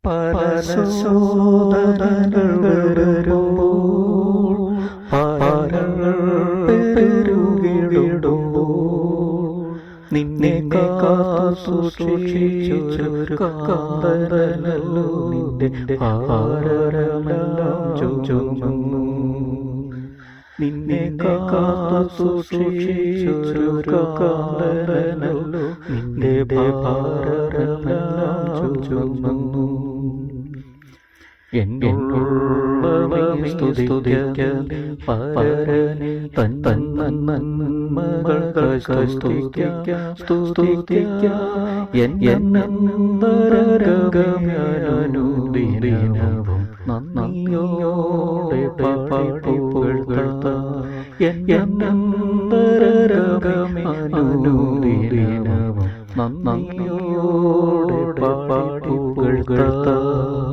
പരശോധനകൾ വരുമ്പോൾ പാരങ്ങൾ പെരുകിടുമ്പോൾ നിന്നെ കാത്തു സൂക്ഷിച്ചൊരു കാന്തനല്ലോ നിന്റെ ഭാരമെല്ലാം ചുമന്നു. നിന്നെ കാത്തു സൂക്ഷിച്ചൊരു കാന്തനല്ലോ നിന്റെ ഭാരമെല്ലാം ചുമന്നു. എന്നുള്ളവനെ സ്തുതിക്കാൻ പരനെ തൻ നന്മകൾക്ക് സ്തുതിക്കാം എന്നരകമനുദിനവും നന്ദിയോടെ പാടി പുകഴ്ത്താം. എന്നരകമനുദിനവും നന്ദിയോടെ പാടി പുകഴ്ത്താം.